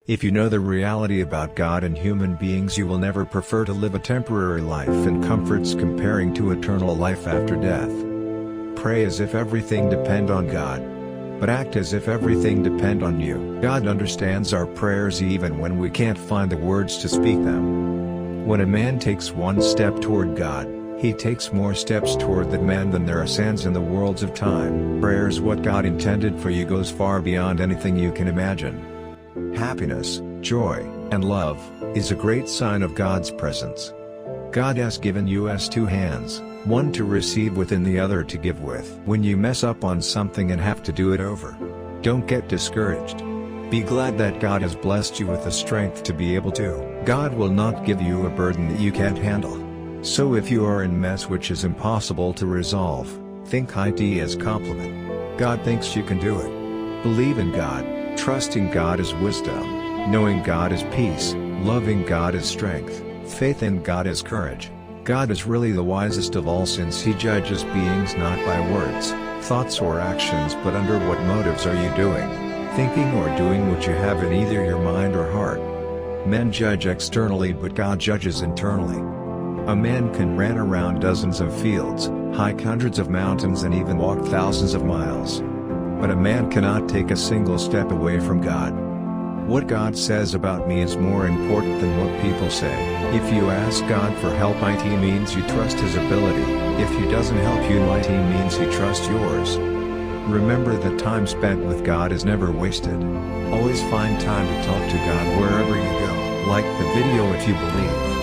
If you know the reality about God and human beings, you will never prefer to live a temporary life in comforts comparing to eternal life after death. Pray as if everything depend on God. But act as if everything depend on you. God understands our prayers even when we can't find the words to speak them. When a man takes one step toward God, he takes more steps toward that man than there are sands in the worlds of time. Prayers what God intended for you goes far beyond anything you can imagine. Happiness, joy, and love is a great sign of God's presence. God has given us two hands, one to receive with and the other to give with. When you mess up on something and have to do it over, don't get discouraged. Be glad that God has blessed you with the strength to be able to. God will not give you a burden that you can't handle. So if you are in mess which is impossible to resolve, think it as compliment. God thinks you can do it. Believe in God. Trusting God is wisdom, knowing God is peace, loving God is strength, faith in God is courage. God is really the wisest of all, since He judges beings not by words, thoughts or actions, but under what motives are you doing, thinking or doing what you have in either your mind or heart. Men judge externally, but God judges internally. A man can run around dozens of fields, hike hundreds of mountains and even walk thousands of miles. But a man cannot take a single step away from God. What God says about me is more important than what people say. If you ask God for help, it means you trust His ability. If He doesn't help you, it means He trusts yours. Remember that time spent with God is never wasted. Always find time to talk to God wherever you go. Like the video if you believe.